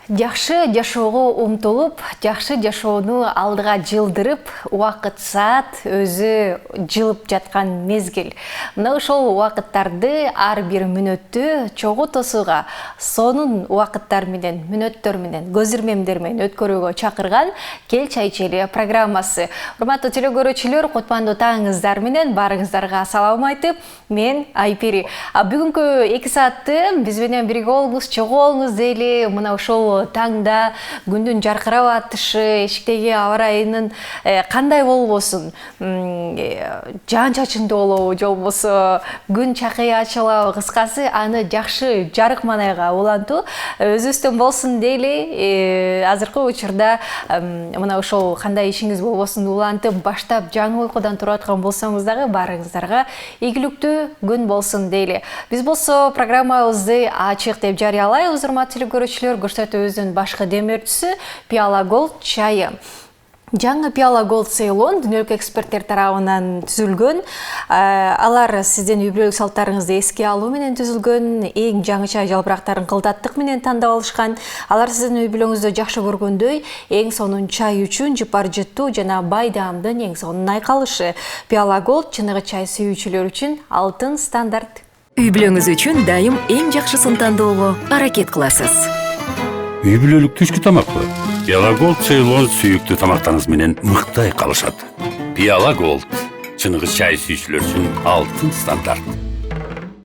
Жакшы жашоого умтулуп, жакшы жашоону алдыга жылдырып, убакыт саат өзү жылып жаткан мезгил. Мына ошол убакыттарды ар бир мүнөттү чогуу тосууга, сонун убакыттар менен, мүнөттөр менен, көз ирмемдер менен өткөрүүгө чакырган Кел чай ичели программасы. Урматтуу телекөрүүчүлөр, кутмандуу таңыңыздар менен баарыңыздарга салам айтып, мен Айпери. Бүгүнкү 2 саатты биз менен бирге болуңуз, чогуу болуңуз дейли. Мына ошол таңда күндүн жаркырап атышы, эшиктеги аба ырайынын кандай болбосун, жаан-чачындуу болобу же болбосо күн чакый ачылабы, кыскасы аны жакшы жарык маанайга улантуу өзүбүздөн болсун дейли. Азыркы учурда мына ошол кандай ишиңиз болбосун улантып баштап жаңы уйкудан туруп аткан болсоңуз дагы баарыңыздарга ийгиликтүү күн болсун дейли. Биз болсо программабызды ачык деп жарыялайбыз, урматтуу телекөрүүчүлөр. Көрсөтүүбүздүн башкы демөөрчүсү Пиала Голд чайы. Жаңы Пиала Голд Ceylon дүйнөлүк эксперттер тарабынан түзүлгөн. Алар сиздин үй-бүлөлүк салттарыңызды эске алуу менен түзүлгөн, эң жаңы чай жалбырактарын кылдаттык менен тандап алышкан. Алар сиздин үй-бүлөңүздө жакшы көргөндөй, эң сонун чай үчүн жыпар жыттуу жана бай даамдын эң сонун айкалышы. Пиала Голд чыныгы чай сүйүүчүлөр үчүн алтын стандарт. Үй-бүлөңүз үчүн дайым эң жакшысын тандоого аракет кыласыз. Үй-бүлөлүк түшкү тамакпы? Пиала Голд Ceylon сүйүктүү тамактарыңыз менен мыкты айкалышат. Пиала Голд чыныгы чай сүйүүчүлөр үчүн алтын стандарт.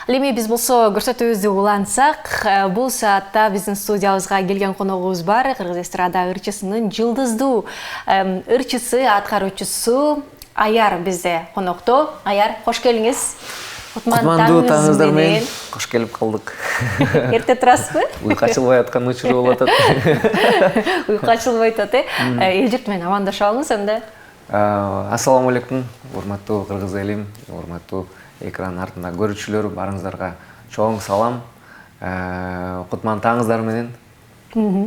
Эми биз болсо көрсөтүүбүздү улантсак, бул саатта биздин студиябызга келген коногубуз бар. Кыргыз эстрада ырчысынын жылдыздуу ырчысы, аткаруучусу Аяр бизде конокто. Аяр, кош келиңиз. Кутмандуу таңыңыздар менен кош келип калдык. Эрте турасызбы? Уйку ачылбай аткан учуру болуп атат. Уйку ачылбай атат, эл журт менен амандашабыз анда. Ассаламу алейкум, урматтуу кыргыз элим, урматтуу экран артында көрүүчүлөр, баарыңыздарга чоң салам. Кутман таңыңыздар менен.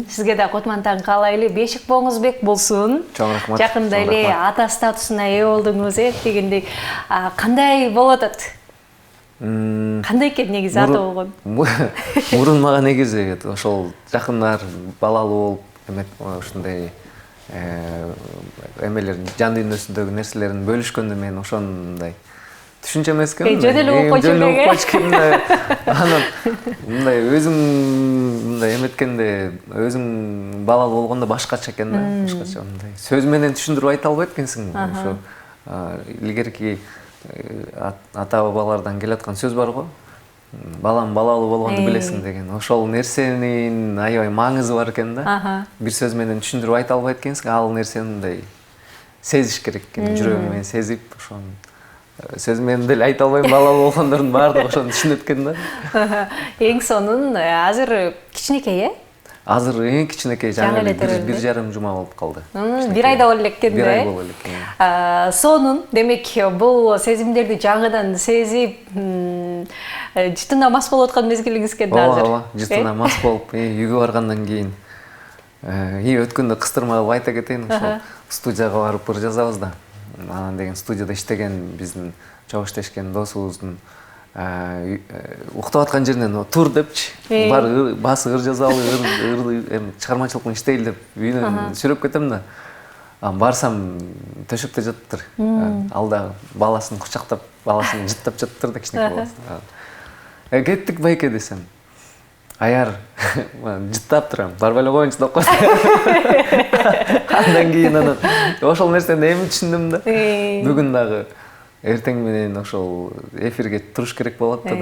Сизге да кутман таң каалайлы, бешик болуңуз бек болсун. Чоң рахмат. Жакында эле ата статусуна ээ болдуңуз, дегендей. Кандай болуп атат? Кандай экен негизи ата болгон? Мурун мага негизи ошол жакындар балалуу болуп, ушундай эмелер жан дүйнөсүндөгү нерселерин бөлүшкөндө мен ошондой түшүнчө эмес экен. Жөн эле окуйчу эле. Анан мындай өзүң мындай эметкенде, өзүң балалуу болгондо башкача экен да, башкача мындай. Сөз менен түшүндүрүп айта албайт экенсиң. Ошо илгерки ата бабалардан келаткан сөз бар го. Балам балалуу болгонду билесиң деген. Ошол нерсенин аябай маңызы бар экен да. Бир сөз менен түшүндүрүп айта албайт экенсиң, ал нерсени мындай сезиш керек экен, жүрөгүң менен сезип, ошону сөз менен деле айта албайм, балалуу болгондордун баардыгы ошону түшүнөт экен да. Эң сонун, азыр кичинекей, Азыр эң кичинекей, жаңы эле 1,5 жума болуп калды. 1 айда боло элеккен да. 1 ай боло элеккен. Сонун, демек бул сезимдерди жаңыдан сезип, жытына мас болуп аткан мезгилиңиз экен да азыр. Ооба, жытына мас болуп, үйгө баргандан кийин өткөндө кыстырма кылып айта кетейин, ошол студияга барып ыр жазабыз да. Анан деген студияда иштеген биздин чогуу иштешкен досубуздун уктап аткан жеринен тур депчи, бар басы ыр жазалы, чыгармачылык иштейли деп үйүнөн сүрөп кетем да. Барсам төшөктө жатыптыр. Ал да баласын кучактап, баласын жыттап жатыптыр да, кичинекей баласы. Кеттик байке десем. Аяр, жыттап турам, барбай эле коеюнчу деп койду. Андан кийин анан ошол нерсени эми түшүндүм да. Бүгүн дагы эртең менен ошол эфирге туруш керек болот да.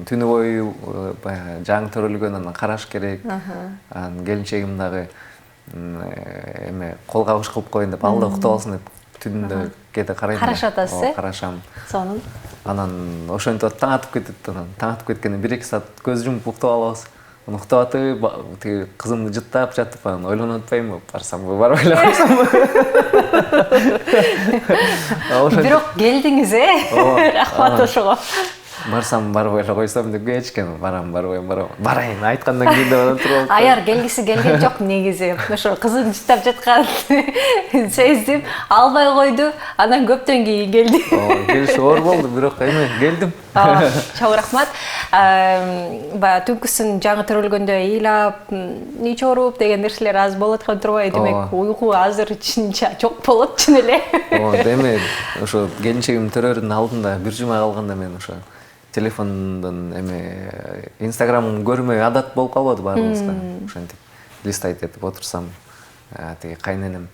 Түнү бою баягы жаңы төрөлгөн, анан караш керек. Анан келинчегим дагы эме кол кабыш кылып коеюн деп, ал да уктап алсын деп түндө кээде карайм. Карашып атасыз, Карашам. Сонун. Анан ошентип таң атып кетет, анан таң атып кеткенде 1-2 саат көз жумуп уктап алабыз. Анан уктап атып, тиги кызымды жыттап жатып, анан ойлонуп атпаймынбы, барсамбы, барбай эле койсомбу. Бирок келдиңиз, рахмат ошого. барсам барбай эле койсом деп эчкен, барам барбайм, барайын айткандан кийин деп анан туруп алып. Аяр келгиси келген жок негизи. Ошо кызын жыттап жаткан сездим, албай койду. Анан көптөн кийин келди. Келиши оор болду, бирок эме келдим. Чоң рахмат. Баягы түнкүсүн жаңы төрөлгөндө ыйлап, нече оруп деген нерселер аз болуп аткан турбайбы? Демек, уйку азыр чынча жок болот чын эле. Эме ошо келинчегим төрөрдүн алдында бир жума калганда мен ошо телефондон эме Инстаграмын көрмөй адат болуп калбады баарыбызга. Ошентип листайт этип отурсам, тиги кайненем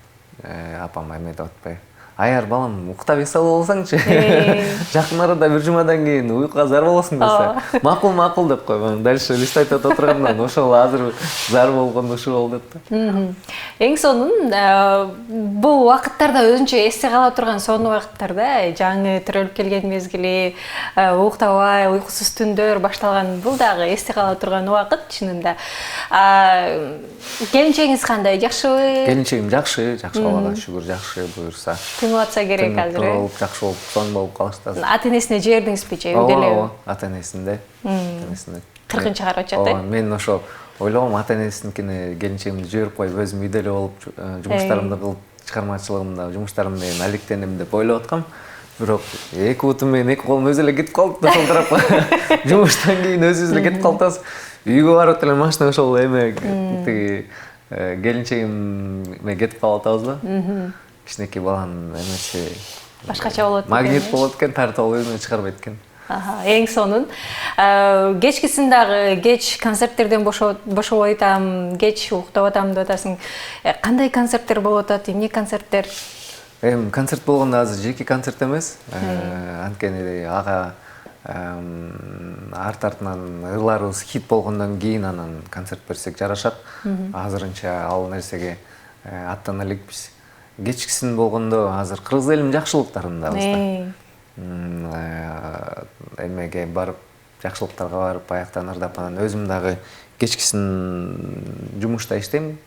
апам эме деп атпайбы. Аяр балам, уктап эс алып алсаңчы. Жакын арада бир жумадан кийин уйкуга зар болосуң десе. Макул деп койгон. Дальше листайт этип отургандан ошол азыр зар болгондо ушу болду да. Эң сонун бул убакыттарда өзүнчө эсте кала турган сонун убакыттарда жаңы төрөлүп келген мезгили, уктабай, уйкусуз түндөр башталган бул дагы эсте кала турган убакыт чынында. Келинчегиңиз кандай? Жакшыбы? Келинчегим жакшы, Аллага шүгүр, жакшы буюрса. Тыңып атса керек азыр. Жакшы болуп, сон болуп калышты. Ата-энесине жибердиңизби же үйдө эле? Ата-энесинде. 40 чыгарып атат. Мен ошо ойлогом ата-энесиникине келинчегимди жиберип коюп, өзүм үйдө эле болуп, жумуштарымды кылып, чыгармачылыгымда, жумуштарым менен алектенем деп ойлоп аткам. Бирок эки бутум менен эки колум өзү эле кетип калды ошол тарапка. Жумуштан кийин өзүбүз эле кетип калдыбыз. Үйгө барып эле машина ошол эме тиги келинчегиме кетип калып атабызбы? Кичинекей баланын эмеси башкача болот экен. Магнит болот экен, тартып алып өзүнө чыгарбайт экен. Эң сонун. Кечкисин дагы кеч концерттерден бошобой атам, кеч уктап атам деп атасың. Кандай концерттер болуп атат? Эмне концерттер? Концерт болгондо азыр жеке концерт эмес. Анткени ага артынан ырларыбыз хит болгондон кийин анан концерт берсек жарашат. Азырынча ал нерсеге аттана элекпиз. Кечкисин болгондо азыр кыргыз элинин жакшылыктарындабыз. Эмеге барып, жакшылыктарга барып, аяктан ырдап, анан өзүм дагы кечкисин жумушта иштейм.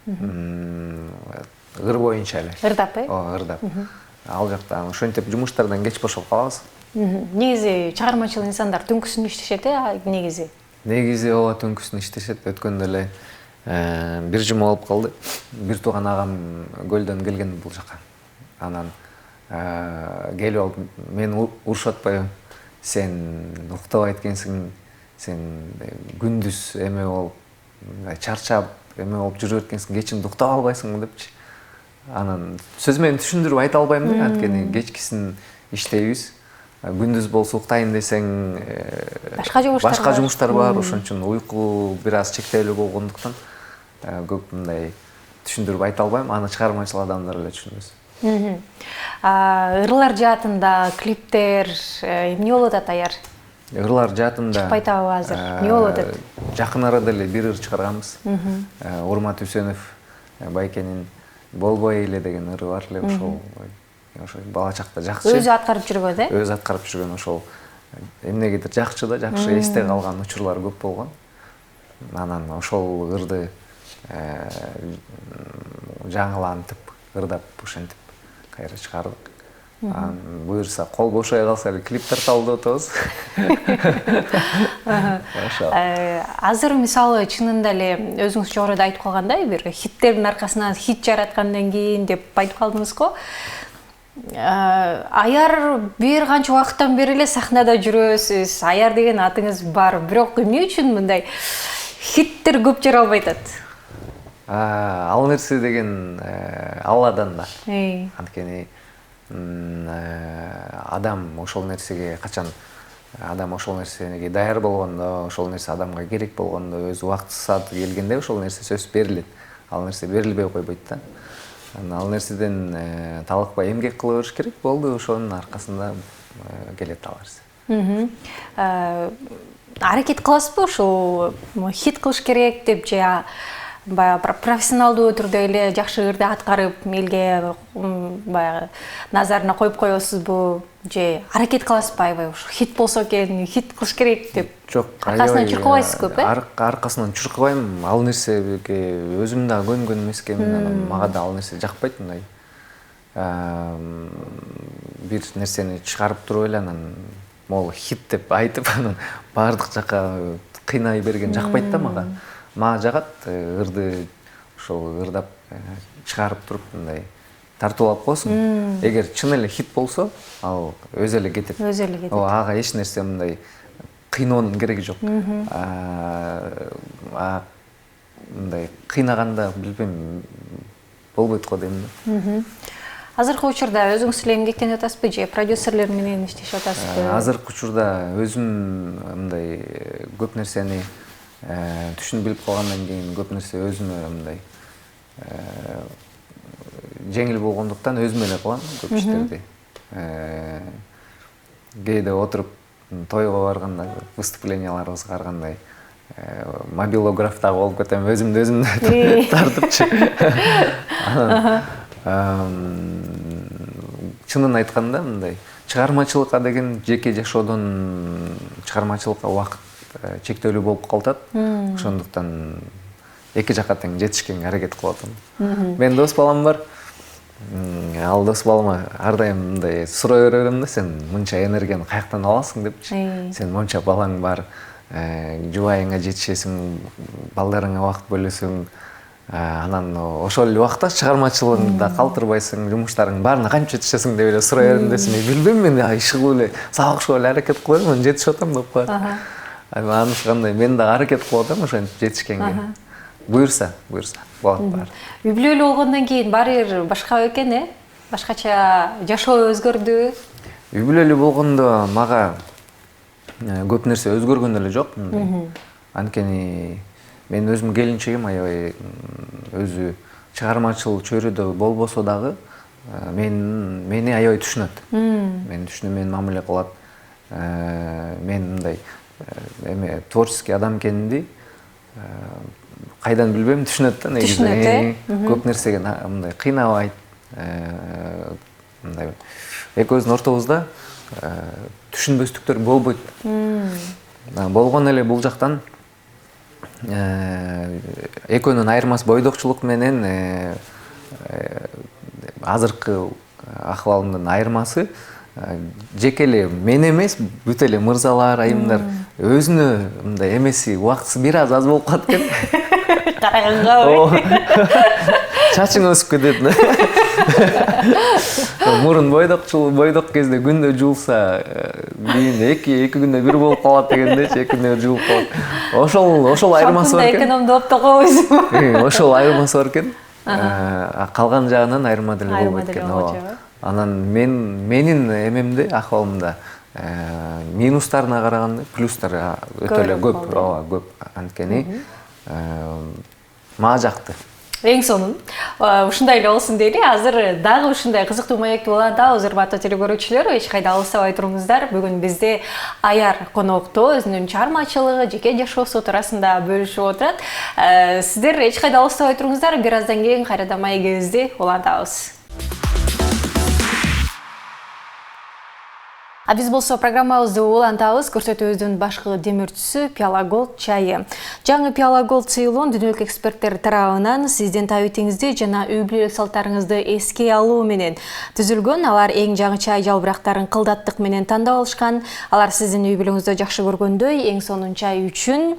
Ыр боюнча эле. Ырдап, ырдап. Ал жакта ошентип жумуштардан кеч бошоп калабыз. Негизи чыгармачыл инсандар түнкүсүн иштешет, негизи. Негизи ооба түнкүсүн иштешет. Өткөндө эле бир жума болуп калды. Бир тууган агам көлдөн келген бул жака. Анан келип алып мени урушуп атпайбы? Сен уктабайт экенсиң, сен күндүз эме болуп, чарчап, эме болуп жүрүп эткенсиң, кечинде уктап албайсыңбы депчи. Анан сөз менен түшүндүрүп айта албайм да, анткени кечкисин иштейбиз. Күндүз болсо уктайын десең, башка жумуштар бар, ошон үчүн уйку бир аз чектелүү болгондуктан көп мындай түшүндүрүп айта албайм. Аны чыгармачыл адамдар эле түшүнөбүз. Ырлар жаатында клиптер эмне болуп атат аяр? Ырлар жаатында чыкпай атабы азыр? Эмне болуп атат? Жакын арада эле бир ыр чыгарганбыз. Урмат Үсөнов байкенин Болбой эле деген ыры бар эле, ошол бала чакта жакшы. Өзү аткарып жүргөн, Өзү аткарып жүргөн, ошол эмнегедир жакшы да, жакшы эсте калган учурлар көп болгон. Анан ошол ырды жаңылантып, ырдап ошентип кайра чыгардык. Буюрса, кол бошой калса эле клип тарталы деп атабыз. Азыр мисалы чынында эле өзүңүз жогоруда айтып калгандай, бир хиттердин аркасынан хит жараткандан кийин деп айтып калдыңыз го. Аяр бир канча убакыттан бери эле сахнада жүрөсүз. Аяр деген атыңыз бар, бирок эмне үчүн мындай хиттер көп жара албай атат? Ал нерсе деген Алладан да. Анткени адам ошол нерсеге качан адам ошол нерсеге даяр болгондо, ошол нерсе адамга керек болгондо, өз убакыты сааты келгенде ошол нерсе сөзсүз берилет. Ал нерсе берилбей койбойт да. Ал нерседен талыкпай эмгек кыла бериш керек болду, ошонун аркасында келет ал нерсе. Аракет кыласызбы ушул хит кылыш керек деп же баягы профессионалдуу түрдө эле жакшы ырды аткарып элге баягы назарына коюп коесузбу же аракет кыласызбы аябай ушу хит болсо экен, хит кылыш керек деп? Жок, аркасынан чуркабайсыз көп, аркасынан чуркабайм. Ал нерсеге өзүм да көнгөн эмес экенмин, мага да ал нерсе жакпайт мындай. Бир нерсени чыгарып туруп эле анан могу хит деп айтып анан баардык жакка кыйнай берген жакпайт да мага. Мага жагат ырды ошол ырдап чыгарып туруп мындай тартып алып коесуң. Эгер чын эле хит болсо, ал өзү эле кетет. Өзү эле кетет. Ага эч нерсе мындай кыйноонун кереги жок. Мындай кыйнаганда билбейм болбойт го дейм да. Азыркы учурда өзүңүз эле эмгектенип атасызбы же продюсерлер менен иштешип атасызбы? Азыркы учурда өзүм мындай көп нерсени түшүнүп билип калгандан кийин көп нерсе өзүмө мындай жеңил болгондуктан өзүм эле кылам көп иштерди. Кээде отуруп тойго барганда, выступленияларыбызга баргандай мобилограф дагы болуп кетем, өзүмдү өзүм тартыпчы. Чынын айтканда мындай чыгармачылыкка деген жеке жашоодон чыгармачылыкка убакыт чектөөлүү болуп калат. Ошондуктан эки жакка тең жетишкенге аракет кылып атам. Менин дос балам бар. Ал дос балама ар дайым мындай сурай берем да, сен мынча энергияны каяктан аласың депчи. Сен монча балаң бар, жубайыңа жетишесиң, балдарыңа убакыт бөлөсүң. Анан ошол эле убакта чыгармачылыгыңды да калтырбайсың, жумуштарыңдын баарына кантип жетишесиң деп эле сурай берем десем, билбейм, мен иш кылып эле, сабак окуп эле аракет кылып элем, жетишип атам деп коет. Анысы кандай, мен дагы аракет кылып атам ошентип жетишкенге. Буюрса болот баары. Үй бүлөлүү болгондон кийин баары бир башка экен, башкача жашоо өзгөрдү. Үй бүлөлүү болгондо мага көп нерсе өзгөргөн эле жок. Анткени мен өзүм келинчегим аябай өзү чыгармачыл чөйрөдө болбосо дагы мени аябай түшүнөт. Мени түшүнүп, мени мамиле кылат. Мен мындай творческий адам экенимди кайдан билбейм, түшүнөт да негизи. Түшүнөт, Көп нерсеге мындай кыйнабайт. Мындай экөөбүздүн ортобузда түшүнбөстүктөр болбойт. Болгон эле бул жактан экөөнүн айырмасы бойдокчулук менен азыркы акыбалымдын айырмасы жеке эле мен эмес, бүт эле мырзалар, айымдар өзүнө мындай эмеси, убактысы бир аз болуп калат экен. Караганга Чачың өсүп кетет. Мурун бойдок кезде күндө жуулса, кийин эки күндө бир болуп калат дегендечи, эки күндө бир жуулуп калат. Ошол айырмасы бар экен. Экономдоп да койбойсуң. Ошол айырмасы бар экен. Калган жагынан айырма деле болбойт экен. Анан менин эмемде, акыбалымда минустарына караганда плюстар өтө эле көп, көп. Анткени мага жакты. Эң сонун. Ушундай эле болсун дейли. Азыр дагы ушундай кызыктуу маектүү улантабыз, урматтуу телекөрүүчүлөр. Эч кайда алыстабай туруңуздар. Бүгүн бизде Аяр конокто өзүнүн чыгармачылыгы, жеке жашоосу туурасында бөлүшүп отурат. Сиздер эч кайда алыстабай туруңуздар. Бир аздан кийин кайрадан маегибизди улантабыз. Биз болсо программабызды улантабыз. Көрсөтүүбүздүн башкы демирчүсү Пиала Голд чайы. Жаңы Пиала Голд Ceylon дүйнөлүк эксперттер тарабынан сиздин табитиңизди жана үй бүлөлүк салттарыңызды эске алуу менен түзүлгөн. Алар эң жаңы чай жалбырактарын кылдаттык менен тандап алышкан. Алар сиздин үй бүлөңүздө жакшы көргөндөй, эң сонун чай үчүн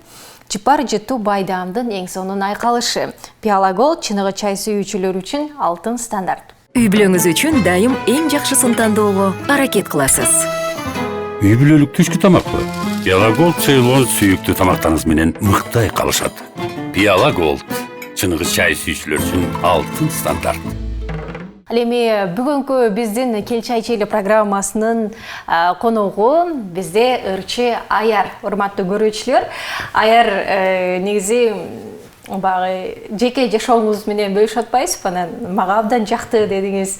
чыпар жытуу байдаамдын эң сонун айкалышы. Пиала Голд чыныгы чай сүйүүчүлөр үчүн алтын стандарт. Үй бүлөңүз үчүн дайым эң жакшысын тандоого аракет кыласыз. Үй бүлөлүк түшкү тамакпы? Пиала Голд Ceylon сүйүктүү тамактарыңыз менен мыкты айкалышат. Пиала Голд чыныгы чай сүйүүчүлөр үчүн алтын стандарт. Ал эми бүгүнкү биздин Кел чай чейли программасынын коногу бизде ырчы Аяр. Урматтуу көрүүчүлөр, Аяр негизи багы жеке жашооңуз менен бөлүшүп атпайсызбы? Анан мага абдан жакты дедиңиз.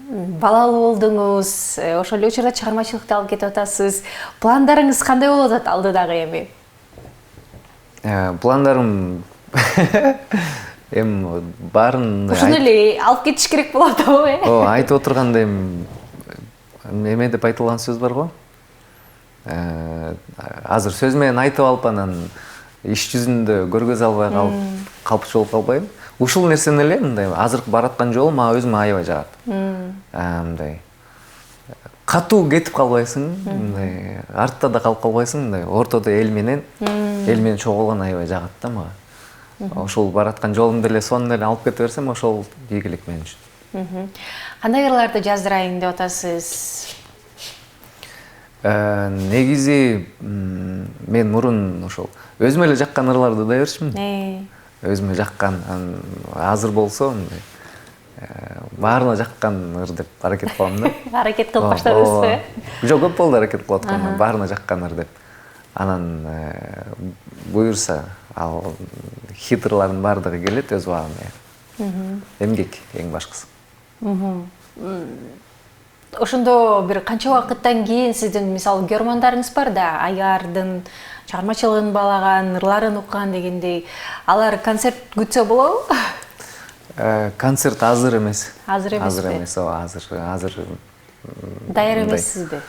Балалуу болдуңуз, ошол эле учурда чыгармачылыкты алып кетип атасыз. Пландарыңыз кандай болуп атат алдыдагы эми? Пландарым баарын ушуну эле алып кетиш керек болот атабы? Айтып отурганда эме деп айтылган сөз бар го. Азыр сөз менен айтып алып анан иш жүзүндө көргөз албай калпчу болуп калбайбы? Ушул нерсени эле мындай азыркы бараткан жолу мага өзүмө аябай жагат. Мындай катуу кетип калбайсың, мындай артта да калып калбайсың, мындай ортодо эл менен чогулган аябай жагат да мага. Ошол бараткан жолумду эле сонун эле алып кете берсем, ошол ийгилик мен үчүн. Кандай ырларды жаздырайын деп атасыз? Негизи мен мурун ошол өзүмө эле жаккан ырларды да берчимин. Өзүмө жаккан, азыр болсо мындай баарына жаккан ыр деп аракет кылам да. Аракет кылып баштадыңызбы? Жок, көп болду аракет кылып атканыма, баарына жаккан ыр деп. Анан буюрса, ал хит-ырлардын баардыгы келет өз убагында. Эмгек эң башкысы. Ошондо бир канча убакыттан кийин сиздин мисалы көрмөндарыңыз бар да, аярдын чыгармачылыгын баалаган, ырларын уккан дегендей, алар концерт күтсө болобу? Концерт азыр эмес. Азыр эмес. Азыр даяр эмессизби?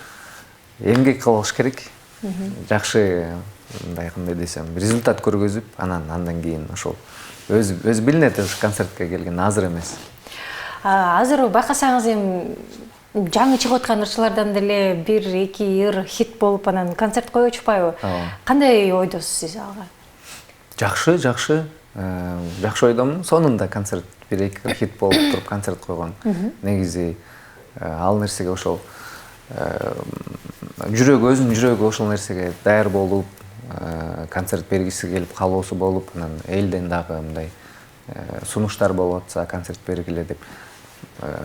Эмгек кылыш керек. Жакшы, мындай кандай десем, результат көргөзүп, андан кийин ошол өз билинет концертке келген, азыр эмес. Азыр байкасаңыз эми жаңы чыгып аткан ырчылардан деле бир эки ыр хит болуп анан концерт коюп атышпайбы? Кандай ойдосуз сиз ага? Жакшы ойдомун. Сонунда концерт бир эки хит болуп туруп концерт койгон. Негизи ал нерсеге ошол өзүнүн жүрөгү ошол нерсеге даяр болуп, концерт бергиси келип, каалоосу болуп, анан элден дагы мындай сунуштар болуп атса, концерт бергиле деп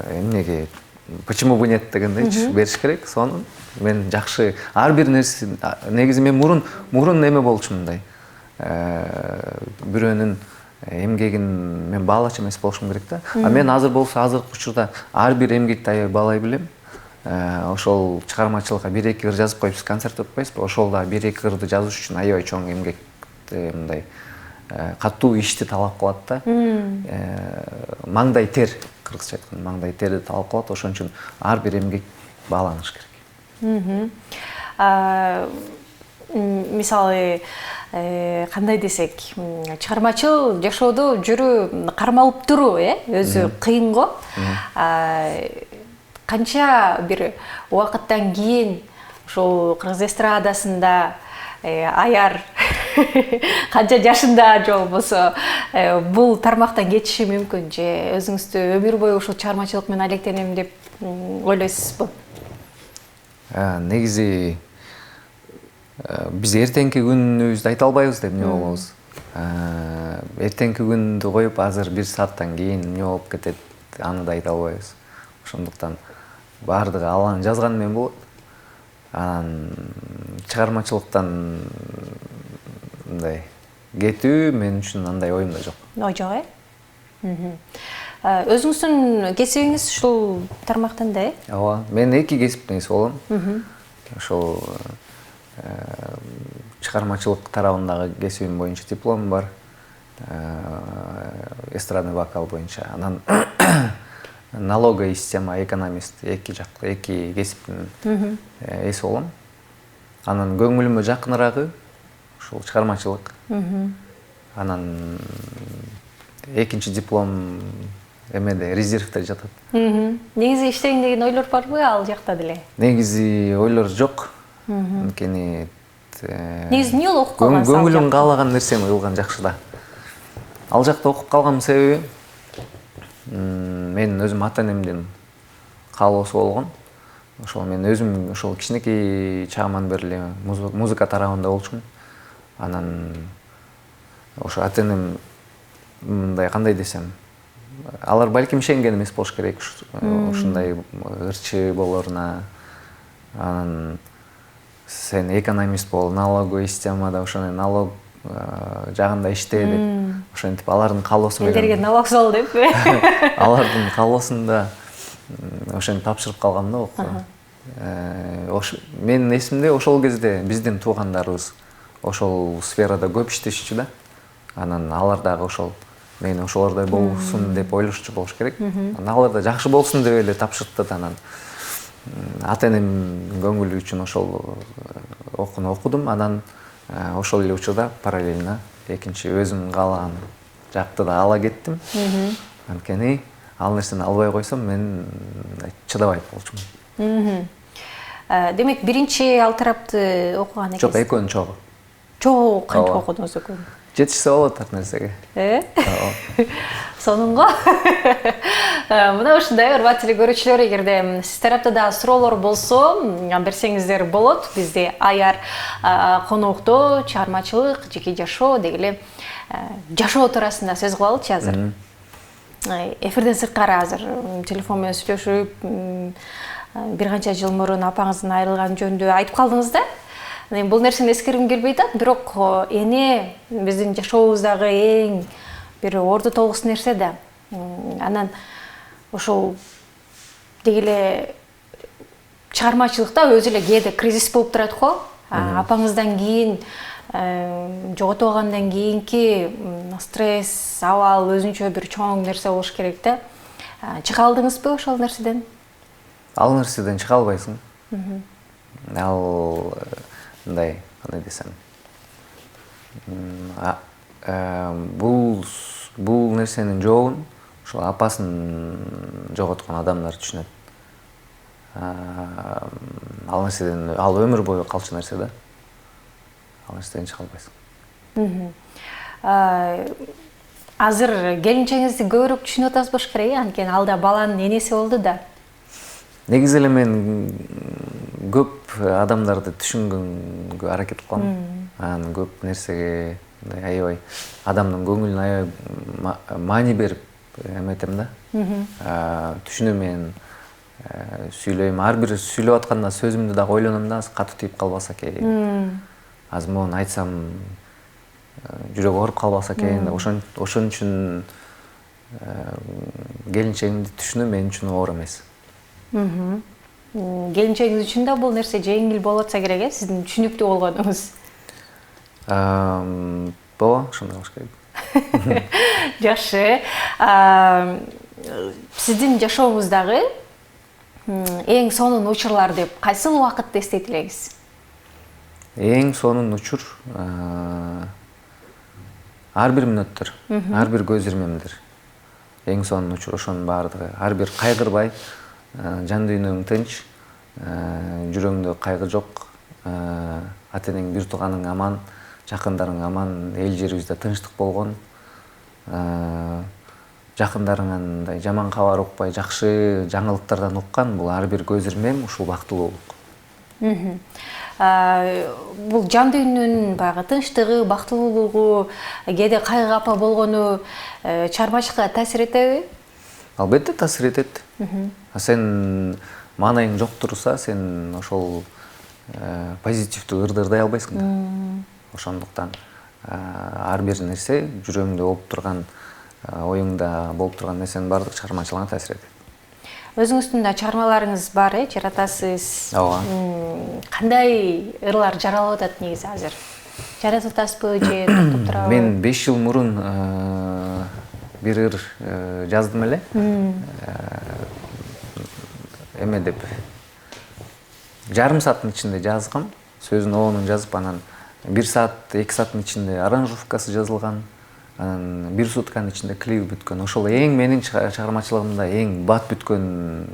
эмнеге почему бы нет дегендейчи бериш керек. Сонун мен жакшы ар бир нерсе, негизи мен мурун эме болчумун, мындай бирөөнүн эмгегин мен баалачу эмес болушум керек да. Мен азыр болсо, азыркы учурда ар бир эмгекти аябай баалай билем. Ошол чыгармачылыкка бир эки ыр жазып коюп концерт өтпөйсүзбү? Ошол да бир эки ырды жазыш үчүн аябай чоң эмгекти, мындай катуу ишти талап кылат да. Маңдай тер, кыргызча айтканда маңдай терди талап кылат. Ошон үчүн ар бир эмгек бааланыш керек. Мисалы, кандай десек, чыгармачыл жашоодо жүрүү кармалып туруу, өзү кыйын го. Канча бир убакыттан кийин ошол кыргыз эстрадасында аяр канча жашында же болбосо бул тармактан кетиши мүмкүн, же өзүңүздү өмүр бою ушул чыгармачылык менен алектенем деп ойлойсузбу? Негизи биз эртеңки күнүбүздү айта албайбыз деп эмне болобуз. Эртеңки күндү коюп, азыр бир сааттан кийин эмне болуп кетет, аны да айта албайбыз. Ошондуктан баардыгы Алланын жазганы менен болот. Анан чыгармачылыктан мындай кетүү мен үчүн андай оюмда жок. Ой жок, өзүңүздүн кесибиңиз ушул тармактан да, Ооба, мен эки кесиптен эс болом. Ошол чыгармачылык тарабындагы кесибим боюнча диплом бар. Эстрадный вокал боюнча. Анан налоговый система, экономист, эки кесиптин эси болом. Анан көңүлүмө жакынырагы ушул чыгармачылык. Анан экинчи диплом эмеде, резервде жатат. Негизи иштейин деген ойлор барбы ал жакта деле? Негизи ойлор жок. Анткени негизи эмне окуп калгансыз? Көңүлүм каалаган нерсени кылган жакшы да. Ал жакта окуп калганымдын себеби мен өзүм ата-энемдин каалоосу болгон. Ошол мен өзүм ошол кичинекей чагыман бери эле музыка тарабында болчумун. Анан ошо ата-энем мындай кандай десем, алар балким ишенген эмес болуш керек ушундай ырчы болоруна. Анан сен экономист бол, налоговый системада ошону налог жагында иште деп, ошентип алардын каалоосу менен элдерге налог сол деп. Алардын каалоосунда ошентип тапшырып калгам да окууга. Менин эсимде ошол кезде биздин туугандарыбыз ошол сферада көп иштешчү да. Анан алар дагы ошол мен ошолордой болсун деп ойлошчу болуш керек. Алар да жакшы болсун деп эле тапшыртты. Анан ата-энем көңүлү үчүн ошол окууну окудум. Анан ошол эле учурда параллельно экинчи өзүм каалаган жакты да ала кеттим. Анткени ал нерсени албай койсом мен чыдабайт болчумун. Демек биринчи ал тарапты окуган экенсиз. Жок, экөөнүн чогу. Чогуу канча Ооба. окудуңуз экөөнү? Жетишсе болот ар нерсеге. Сонунго. Мына ушундай урматтуу көрүүчүлөр, эгерде сиз тарапта да суроолор болсо, берсеңиздер болот. Бизде аяр конокто чыгармачылык, жеке жашоо деги эле жашоо туурасында сөз кылалычы азыр. Эфирден сырткары азыр телефон менен сүйлөшүп, бир канча жыл мурун апаңыздын айрылганы жөнүндө айтып калдыңыз да. Бул нерсени эскергим келбей атат, бирок эне биздин жашообуздагы эң бир орду толгус нерсе да. Анан ошол деги эле чыгармачылыкта өзү эле кээде кризис болуп турат го. Апаңыздан кийин жоготуп алгандан кийинки стресс, абал өзүнчө бир чоң нерсе болуш керек да. Чыга алдыңызбы ошол нерседен? Ал нерседен чыга албайсың. Ал мындай, кандай десем, бул нерсенин жообун ошол апасын жоготкон адамдар түшүнөт. Ал нерседен, ал өмүр бою калчу нерсе да. Ал нерседен чыга албайсың. Азыр келинчеңизди көбүрөөк түшүнүп атасыз болуш керек, анткени ал да баланын энеси болду да. Негизи эле мен көп адамдарды түшүнгөнгө аракет кылам. Анан көп нерсеге аябай адамдын көңүлүнө аябай маани берип эметем да. Түшүнөм, мен сүйлөйм. Ар бир сүйлөп атканда сөзүмдү дагы ойлоном да, катуу тийип калбаса экен. Азыр мону айтсам жүрөгү ооруп калбаса экен. Ошон үчүн келинчегимди түшүнөм, мен үчүн оор эмес. Келинчегиңиз үчүн да бул нерсе жеңил болуп атса керек, сиздин түшүнүктүү болгонуңуз. Боо, ошондой болуш керек. Жакшы. Сиздин жашооңуздагы эң сонун учурлар деп кайсыл убакытты эстейт элеңиз? Эң сонун учур ар бир мүнөттөр, ар бир көз ирмемдер. Эң сонун учур ошонун баардыгы. Ар бир кайгырбай, жан дүйнөң тынч, жүрөгүңдө кайгы жок, ата-энең, бир тууганың аман, жакындарың аман, эл жерибизде тынчтык болгон, жакындарыңан жаман кабар укпай, жакшы жаңылыктардан уккан, бул ар бир көз ирмем, ушул бактылуулук. Бул жан дүйнөнүн баягы тынчтыгы, бактылуулугу, кээде кайгы капа болгону чыгармачылыкка таасир этеби? Албетте таасир этет. Сен маанайың жок турса, сен ошол позитивдүү ырды ырдай албайсың да. Ошондуктан ар бир нерсе жүрөгүңдө болуп турган, оюңда болуп турган нерсенин баардыгы чыгармачылыгына таасир этет. Өзүңүздүн да чыгармаларыңыз бар, жаратасыз. Ооба. Кандай ырлар жаралып атат негизи азыр? Жаратып атасызбы же токтоп турабы? Мен 5 жыл мурун бир ыр жаздым эле. Эме деп жарым сааттын ичинде жазгам, сөзүн оонун жазып, анан 1 саат, 2 сааттын ичинде аранжировкасы жазылган, анан 1 сутканын ичинде клип бүткөн. Ошол эң менин чыгармачылыгымда эң бат бүткөн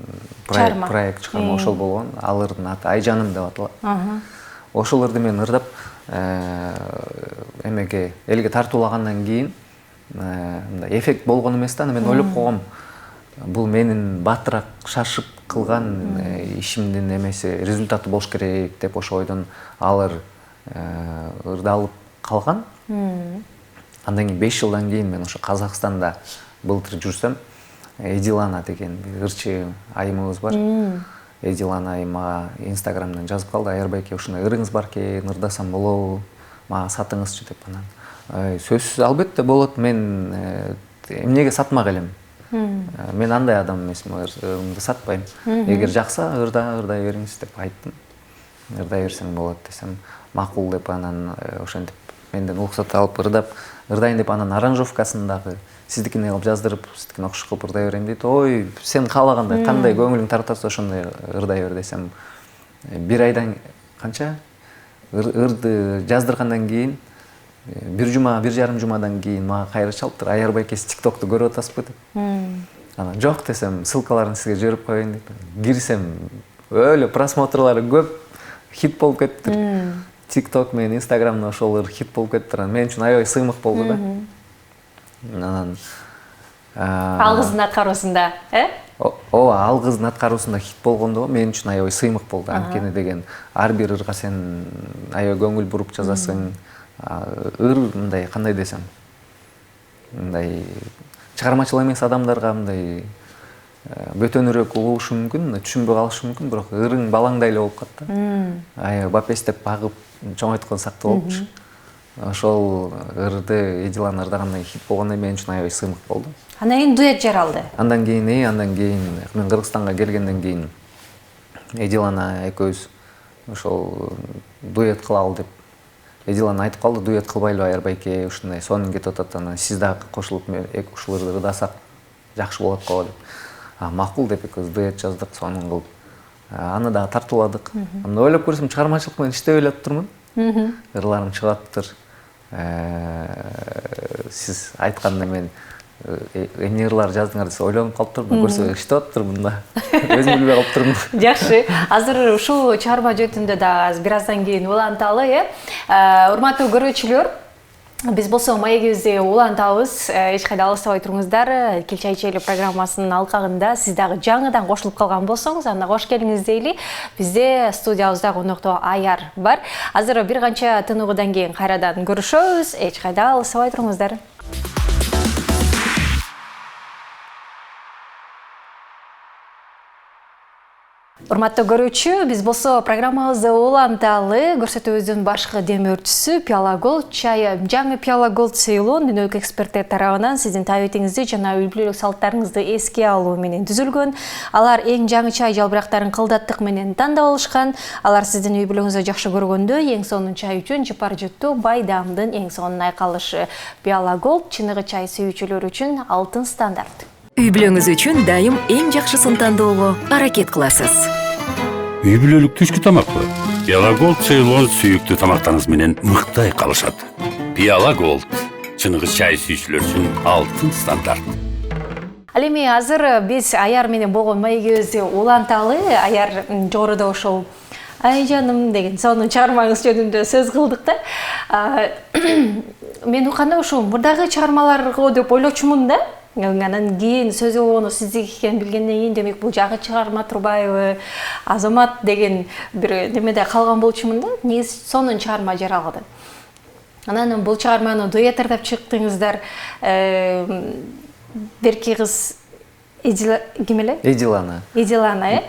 проект чыгарма ошол болгон. Ал ырдын аты Айжаным деп аталат. Ошол ырды мен ырдап эмеге, элге тартуулагандан кийин мындай эффект болгон эмес да, мен ойлоп койгом, бул менин баттыраак шашып кылган ишимдин эмеси, результаты болуш керек деп ошол ойдон ал ырдалып калган. Андан кийин 5 жылдан кийин мен ошо Казакстанда былтыр жүрсөм, Эдилана деген бир ырчы айымыбыз бар. Эдилана айым мага Инстаграмдан жазып калды: "Аярбайке, ушундай ырыңыз бар экен, ырдасам болобу? Мага сатыңызчы" деп. Анан сөзсүз албетте болот, мен эмнеге сатмак элем? Мен андай адам эмесмин, ырымды сатпайм. Эгер жакса ырдай бериңиз деп айттым. Ырдай берсең болот десем, макул деп, анан ошентип менден уруксат алып ырдайын деп, анан аранжировкасын дагы сиздикине кылып жаздырып, сиздикине окшош кылып ырдай берейин дейт. Ой, сен каалагандай, кандай көңүлүң тартаса ошондой ырдай бер десем, бир айдан канча ырды жаздыргандан кийин, бир жарым жумадан кийин мага кайра чалыптыр: "Аярбайке, сиз ТикТокту көрүп атасызбы" деп. Анан жок десем, ссылкаларын сизге жиберип коеюн дейт. Кирсем, өлө просмотрлары көп, хит болуп кеттир. TikTok менен Instagramда ошолор хит болуп кеттир. Мен үчүн аябай сыймык болду да. Анан Алгыздын аткаруусунда, ооба, алгыздын аткаруусунда хит болгондо мен үчүн аябай сыймык болду. Анткени деген ар бир ырга сен аябай көңүл буруп жазасың. Ыр мындай кандай десем, мындай чыгармачыл эмес адамдарга мындай бөтөнүрөөк угушу мүмкүн, түшүнбөй калышы мүмкүн, бирок ырың балаңдай эле болуп калат да. Аябай бапестеп багып чоңойткон сыяктуу болупчу. Ошол ырды Эдиланын ырдагандай хит болгондо мен үчүн аябай сыймык болду. Андан кийин дуэт жаралды. Андан кийин мен Кыргызстанга келгенден кийин Эдилана экөөбүз ошол дуэт кылалы деп Эдилана айтып калды, дуэт кылбайлыбы Айарбайке, ушундай сонун кетип атат, анан сиз дагы кошулуп ушул ырды ырдасак жакшы болот го деп. Макул деп экөөбүз дуэт жаздык, сонун кылып. Аны дагы тартууладык. Анда ойлоп көрсөм, чыгармачылык менен иштеп элеп турмун. Ырларым чыгаптыр. Сиз айтканда мен эмне ырлар жаздыңар десе ойлонуп калыптырмын. Көрсө иштеп атыптырмын да. Өзүм билбей калыптырмын. Жакшы. Азыр ушул чыгарма жөнүндө да аз бир аздан кийин уланталы, урматтуу көрүүчүлөр, биз болсо маегибизди улантабыз. Эч кайда алыстабай туруңуздар. Кел чай ичели программасынын алкагында сиз дагы жаңыдан кошулуп калган болсоңуз, анда кош келиңиз дейли. Бизде студиябызда конокто Аяр бар. Азыр бир канча тыныгуудан кийин кайрадан көрүшөбүз. Эч кайда алыстабай туруңуздар. Урматтуу көрүүчү, биз болсо программабызды уланталы. Көрсөтүүбүздүн башкы демөөрчүсү Пиала Голд чайы. Жаңы Пиала Голд Ceylon дүйнөлүк эксперттер тарабынан сиздин табитиңизди жана үй-бүлөлүк салттарыңызды эске алуу менен түзүлгөн. Алар эң жаңы чай жалбырактарын кылдаттык менен тандап алышкан. Алар сиздин үй-бүлөңүздү жакшы көргөндө эң сонун чай үчүн жыпар жуттуу байдамдын эң сонун айкалышы. Пиала Голд чыныгы чай сүйүүчүлөр үчүн алтын стандарт. Үй-бүлөңүз үчүн дайым эң жакшысын тандоого аракет кыласыз. Үй-бүлөлүк түшкү тамакпы? Пиала Голд Ceylon сүйүктүү тамактарыңыз менен мыкты айкалышат. Пиала Голд чыныгы чай сүйүүчүлөр үчүн алтын стандарт. Ал эми азыр биз Аяр менен болгон маегибизди уланталы. Аяр жогоруда ошол ай жаным деген сонун чыгармаңыз жөнүндө сөз кылдык да. Мен укканда ошо мурдагы чыгармаларго деп ойлочумун да. Анан кийин сөз болгону сиздики экенин билгенден кийин демек бул жагы чыгарма турбайбы, Азамат деген бир немеде калган болчумун да. Негизи сонун чыгарма жаралды. Анан бул чыгарманы дуэт ырдап чыктыңыздар. Берки кыз ким эле? Эдилана. Эдилана,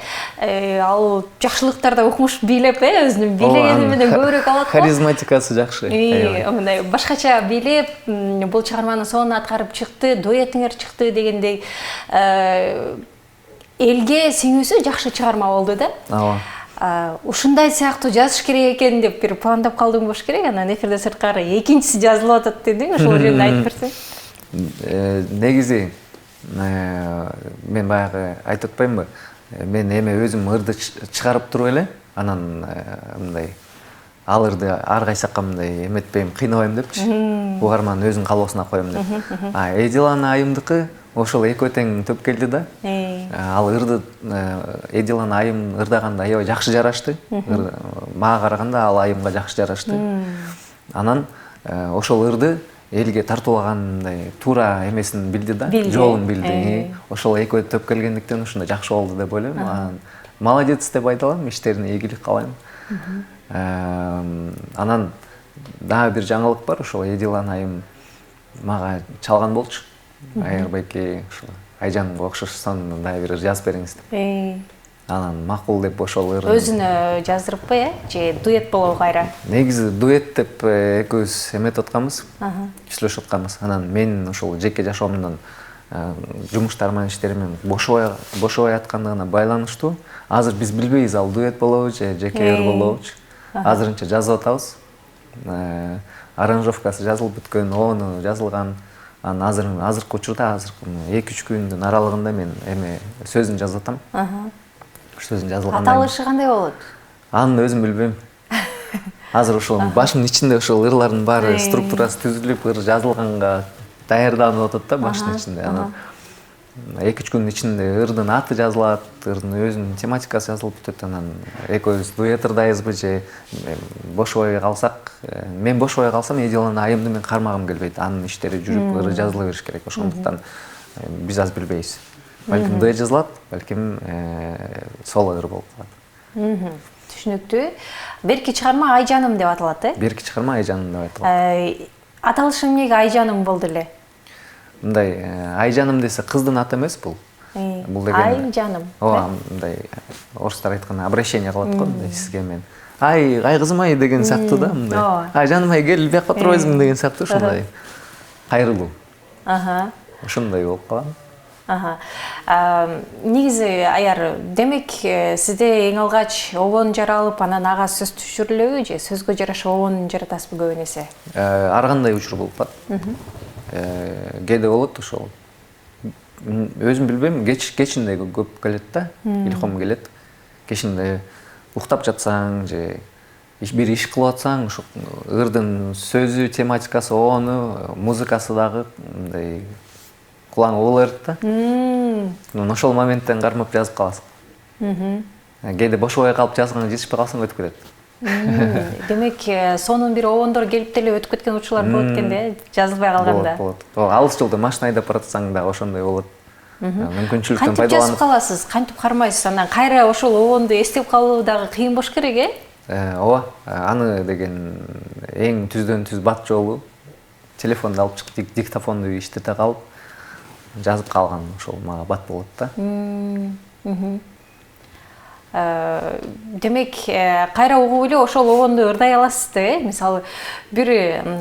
ал жакшылыктарда укмуш бийлеп, өзүнүн бийлегени менен көбүрөөк алат. Харизматикасы жакшы. Мындай башкача бийлеп, бул чыгарманы сонун аткарып чыкты, дуэтиңер чыкты дегендей элге сиңүүсү жакшы чыгарма болду да. Ооба. Ушундай сыяктуу жазыш керек экен деп бир пландап калдым болуш керек. Анан эфирде сырткары экинчиси жазылып атат дедиң, ошол жөнүндө айтып берсең. Негизи мен баягы айтып атпаймынбы? Мен эме өзүм ырды чыгарып туруп эле, анан мындай ал ырды ар кайсакка мындай эметпейм, кыйнабайм депчи. Угармандын өзүнүн калоосуна коем деп. Эдилана айымдыкы ошол экөө тең төп келди да. Ал ырды Эдилана айым ырдаганда аябай жакшы жарашты. Мага караганда ал айымга жакшы жарашты. Анан ошол ырды элге тартуулагандай туура эмесин билди да, жолун билди. Ошол экөө төп келгендиктен ушундай жакшы болду деп ойлойм. Молодец деп айта алам, иштерине ийгилик каалайм. Анан дагы бир жаңылык бар, ошол Эдилана айым мага чалган болчу. Айарбайке ушул Айжанга окшош сонун дагы бир ыр жазып бериңиз деп. Анан макул деп ошол ырды Өзүнө жаздырыппы, же дуэт болобу кайра? Негизи дуэт деп экөөбүз эметип атканбыз, сүйлөшүп атканбыз. Анан мен ошол жеке жашоомдон жумуштарыман иштеримин бошобой аткандыгына байланыштуу. Азыр биз билбейбиз, ал дуэт болобу же жеке ыр болобучу. Азырынча жазып атабыз. Аранжировкасы жазылып бүткөн, ону жазылган. Анан азыркы учурда 2-3 күндүн аралыгында мен эме сөзүн жазып атам. Сөзүн жазылгандан Аталышы кандай болот? Аны өзүм билбейм. Азыр ошол башымдын ичинде ошол ырлардын баары структурасы түзүлүп, ыр жазылганга даярданып атат да баштын ичинде. Анан 2-3 күндүн ичинде ырдын аты жазылат, ырдын өзүнүн тематикасы жазылып бүтөт. Анан экөөбүз дуэт ырдайбызбы же бошобой калсак, мен бошобой калсам Эдиланын айымды мен кармагым келбейт. Анын иштери жүрүп, ыры жазыла бериш керек. Ошондуктан биз аз билбейбиз. Балким дуэт жазылат, балким соло ыр болуп калат. Түшүнүктүү. Берки чыгарма Айжаным деп аталат, Берки чыгарма Айжаным деп аталат. Аталышы эмнеге Айжаным болду эле? Мындай Айжаным десе кыздын аты эмес бул. Бул деген Айжаным. Ооба, мындай орустар айтканда обращение кылат го, мындай сизге мен. Ай кызым ай деген сыяктуу да, мындай. Айжаным ай кел бияка отурбайсыңбы деген сыяктуу ушундай. Кайрылуу. Ошондой болуп калган. Негизи аяр, демек сизде эң алгач обон жаралып, анан ага сөз түшүрүлөбү же сөзгө жараша обон жаратасызбы көбүн эсе? Ар кандай учур болуп калат. Кээде болот ошол. Өзүм билбейм, кечинде көп келет да, илхом келет. Кечинде уктап жатсаң же бир иш кылып атсаң, ошо ырдын сөзү, тематикасы ону, музыкасы дагы мындай кулаңга угула берет да. Ошол моменттен кармап жазып каласың. Кээде бошобой калып жазганга жетишпей калсаң өтүп кетет. Демек, сонун бир обондор келип деле өтүп кеткен учурлар болот экен да, жазылбай калганда. Болот. Алыс жолдо машина айдап баратсаң да ошондой болот. Мүмкүнчүлүктөн Кантип пайдаланып. жазып каласыз? Кантип кармайсыз? Анан кайра ошол обонду эстеп калуу дагы кыйын болуш керек, Ооба, аны деген эң түздөн түз бат жолу телефонду алып чыгып, диктофонду иштете калып жазып калган, ошол мага бат болот да. Демек, кайра угуп эле ошол обонду ырдай аласыз да, мисалы бир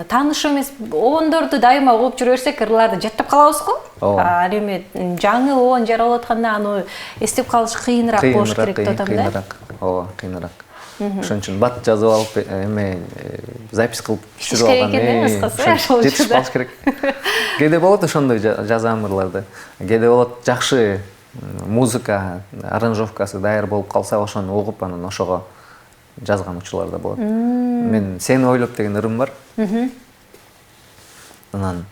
тааныш эмес обондорду дайыма угуп жүрө берсек, ырларды жаттап калабыз го. Ал эми жаңы обон жаралып атканда аны эстеп калыш кыйыныраак болуш керек деп атам да. Кыйыныраак. Ооба, кыйыныраак. Ошон үчүн бат жазып алып, запись кылып түшүрүп алган. Жетишип калыш керек. Кээде болот ошондой жазам ырларды. Кээде болот жакшы музыка, аранжировкасы даяр болуп калса, ошону угуп, анан ошого жазган учурлар да болот. Мен Сени ойлоп деген ырым бар. Анан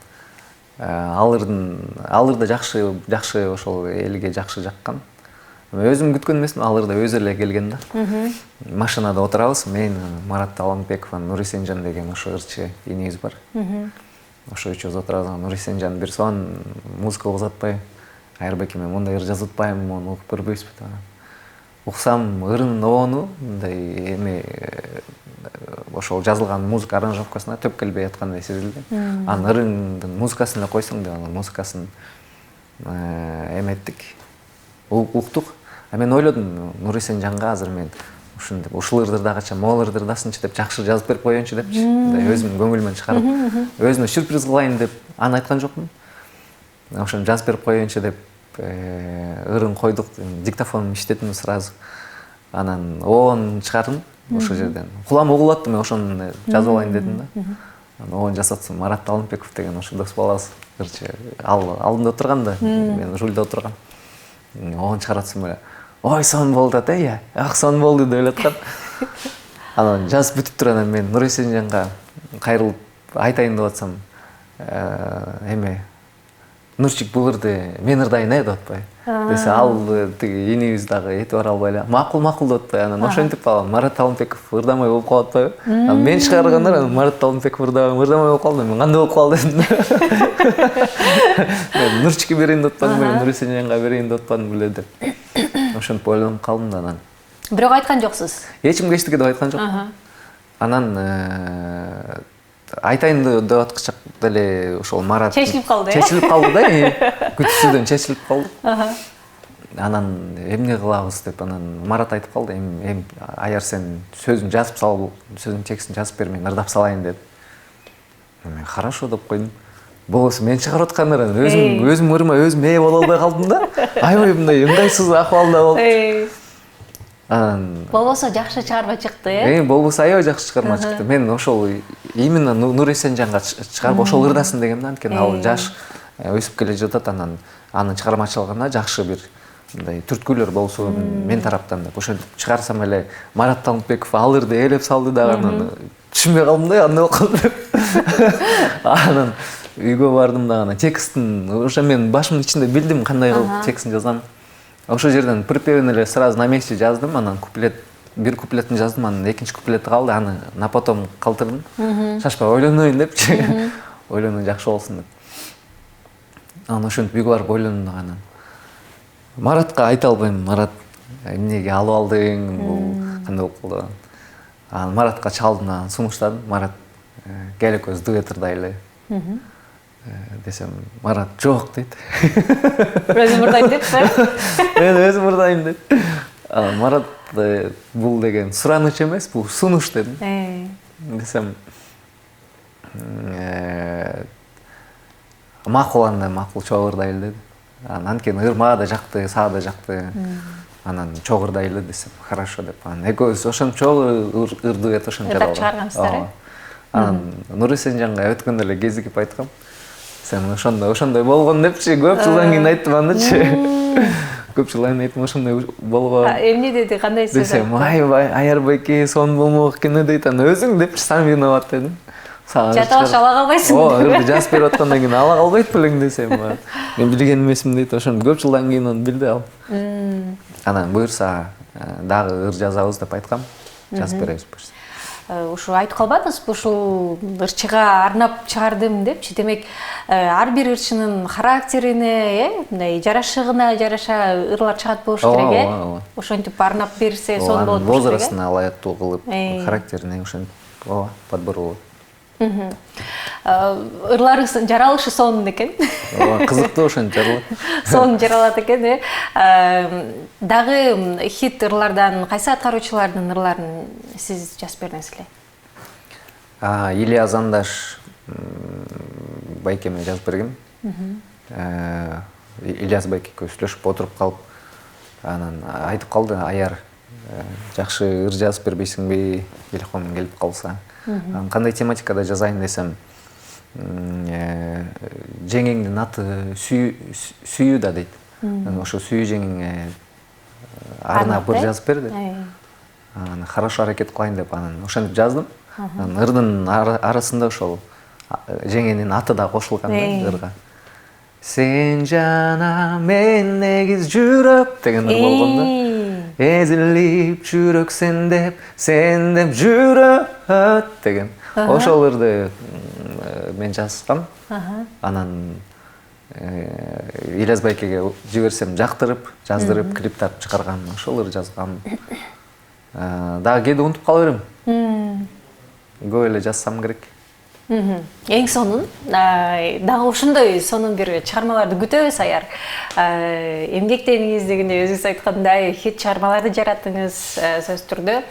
ал ырда жакшы ошол элге жакшы жаккан. Өзүм күткөн эмесмин, ал ырда өзү эле келген да. Машинада отурабыз, мен, Марат Алмбеков, Нури Сенжан деген ошо ырчы инебиз бар. Ошо үчөөбүз отурабыз. Нури Сенжан бир сон музыка узатпай, Айырбек мен мындай ыр жазып атпаймынбы, мону угуп көрбөйсүзбү да. Уксам ырынын обону мындай ошол жазылган музыка аранжировкасына төп келбей аткандай сезилди. Анын ырынын музыкасын эле койсоң деп, анын музыкасын эметтик, уктук. Мен ойлодум, Нури Сенжанга азыр мен ушул ырдыр да качан, могул ырдырдасынчы деп жакшы жазып берип коеюнчу депчи. Өзүмдүн көңүлүмөн чыгарып, өзүнө сюрприз кылайын деп аны айткан жокмун. Ошону жазып берип коеюнчу деп ырын койдук, диктофон иштеттим сразу. Анан обон чыгардым ошол жерден. Кулам угулат, мен ошону жазып алайын дедим да. Анан обон жасатсам Марат Алмбеков деген ошо дос балабыз ырчы алдымда отурганда, мен рульда отургам. Обон чыгаратсам эле, ой сон болду да, ак сон болду деп эле аткан. Анан жазып бүтүп туруп, анан мен Нури Сенжанга кайрылып айтайын деп атсам, Нурчик бул ырды мен ырдайын деп атпай. Десе ал тиги инибиз дагы этип бара албай эле, макул деп атпай. Анан ошентип калган, Марат Алмбеков ырдамай болуп калып атпайбы? Анан мен чыгаргандар, Марат Алмбеков ырдамай болуп калды. Мен кандай болуп калды дедим. Мен Нурчикке берейин деп атпадым беле, Нури Сенжанга берейин деп атпадым беле деп. Ошентип ойлонуп калдым да анан. Бирок айткан жоксуз. Эчимге эчтеке деп айткан жок. Анан айтайын деп аткычак деле ошол Марат чечилип калды. Чечилип калды да, күтүүсүздөн чечилип калды. Анан эмне кылабыз деп анан Марат айтып калды, эми аяр сен сөзүн жазып сал, сөзүнүн текстин жазып бер, мен ырдап салайын деп. Мен хорошо деп койдум. Болбосо мен чыгарып аткандар, өзүм ырыма өзүм ээ боло албай калдым да. Аябай мындай ыңгайсыз акыбалда болуп. Болбосо жакшы чыгарма чыкты, болбосо аябай жакшы чыгарма чыкты. Мен ошол именно Нури Сенжанга чыгарып ошол ырдасын дегенмин, анткени ал жаш өсүп келе жатат, анан анын чыгармачылыгына жакшы бир мындай түрткүлөр болсун мен тараптан деп. Ошентип чыгарсам эле Марат Алмбеков ал ырды ээлеп салды дагы, анан түшүнбөй калдым да, андай болуп калды деп. Анан үйгө бардым дагы текстин уже мен башымдын ичинде билдим кандай кылып текстин жазам. Ошол жерден припевин эле сразу на месте жаздым, анан бир куплетин жаздым, анан экинчи куплети калды, аны на потом калтырдым. Шашпай ойлонойн депчи. Ойлонуу жакшы болсун деп. Анан ошентип үйгө барып ойлондум дагы анан. Маратка айта албайм, Марат эмнеге алып алдың, бул кандай болуп калды. Анан Маратка чалдым, анан сунуштадым. Марат кел экөөбүз дуэт ырдайлы десем, Марат жок дейт. Өзүм ырдайм депсиз. Мен өзүм ырдайм дейт. Марат бул деген сураныч эмес, бул сунуш дедим. Десем, макул анда, макул чогуу ырдайлы деди. Анткени ырма да жакты, саа да жакты. Анан чогуу ырдайлы десем, хорошо деп. Анан экөөбүз ошентип чогуу ырдып ошентип ырдап чыгаргансыздар. Анан Нурисенжанга өткөндө эле кезигип айткам. Сен ошондой болгон депчи, көп жылдан кийин айттым андычы. Көп жылдан кийин айттым, ошондой болгон. Эмне деди, кандай сөз айтты? Десем, айбай, Аярбайке сон болмок экен дейт, анан өзүң депчи, сам виноват дедим. Жаталаш ала калбайсың. Ырды жазып берип аткандан кийин ала калбайт белең десем. Мен билген эмесмин дейт, ошону көп жылдан кийин аны билди ал. Анан буюрса дагы ыр жазабыз деп айткам. Жазып беребиз буюрса. Ушу айтып калбадыңызбы, ушул ырчыга арнап чыгардым депчи. Демек, ар бир ырчынын характерине, мындай жарашыгына жараша ырлар чыгат болуш керек, ошентип арнап берсе сон болот болуш керек. Возрастына ылайыктуу кылып, характерине ошентип, подбор болот. Ырларыңыз жаралышы сонун экен. Кызыктуу ошентип жаралат. Сонун жаралат экен. Дагы хит ырлардан кайсы аткаруучулардын ырларын сиз жазып бердиңиз эле? Илья Зандаш байкеме жазып бергем. Ильяс байке сүйлөшүп отуруп калып, анан айтып калды, Аяр, жакшы ыр жазып бербейсиңби, телефонум келип калса. Кандай тематикада жазайын десем, жеңеңдин аты сүйүү да дейт. Ошо сүйүү жеңеңе арнап ыр жазып берди. Хорошо аракет кылайын деп анан ошентип жаздым. Ырдын арасында ошол жеңенин аты да кошулган ырга. Сен жана мен негиз жүрөк деген ыр болгон да. Эзилип жүрөк сен деп жүрөт деген. Ошол ырды мен жазгам. Анан Ильяс байкеге жиберсем жактырып, жаздырып, клип тартып чыгарган. Ошол ыр жазгам. Дагы кээде унутуп кала берем. Көп эле жазсам керек. Эң сонун, дагы ошондой сонун бир чыгармаларды күтөбүз, Аяр. Эмгектениңиз дегенде өзүңүз айткандай хит чыгармаларды жараттыңыз сөзсүз түрдө.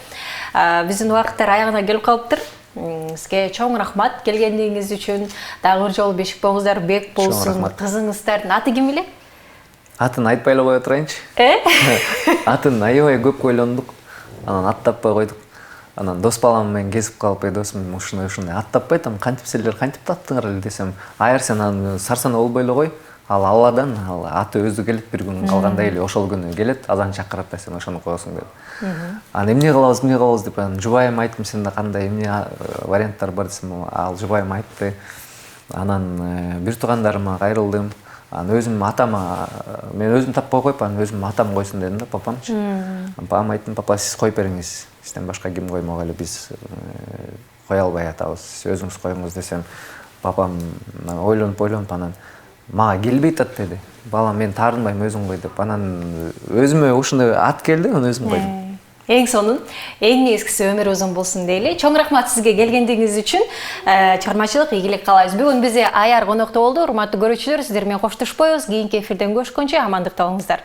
Биздин убакыттар аягына келип калыптыр. Сизге чоң рахмат келгендигиңиз үчүн. Дагы бир жолу бешик болуңуздар, бек болсун. Кызыңыздардын аты ким эле? Атын айтпай эле кое турайынчы. Атын аябай көп ойлондук. Анан ат таппай койдук. Анан дос балам менен кезип калып, досум ушундай ат таппайт, кантип силер кантип таптыңар эле десем, Аяр сен аны сарсана болбой эле кой. Ал Алладан, ал аты өзү келет бир күн калгандай эле, ошол күнү келет, азан чакырат да сен ошону коесуң деп. Анан эмне кылабыз деп анан жубайым айттым, сенде кандай эмне варианттар бар десем, ал жубайым айтты. Анан бир туугандарыма кайрылдым. Анан өзүм атама, мен өзүм таппай коюп, анан өзүм атам койсун дедим да, папамчы. Папам айттым, папа сиз коюп бериңиз. Сизден башка ким коймок эле, биз кое албай атабыз, сиз өзүңүз коюңуз десем, папам ойлонуп анан мага келбейт ат деди. Балам, мен таарынбайм, өзүң кой деп. Анан өзүмө ушундай ат келди, анан өзүм койдум. Эң сонун, эң негизгиси өмүр узун болсун дейли. Чоң рахмат сизге келгендигиңиз үчүн. Чыгармачылык ийгилик каалайбыз. Бүгүн бизде Аяр конокто болду. Урматтуу көрүүчүлөр, сиздер менен коштошпойбуз. Кийинки эфирден көрүшкөнчө амандыкта болуңуздар.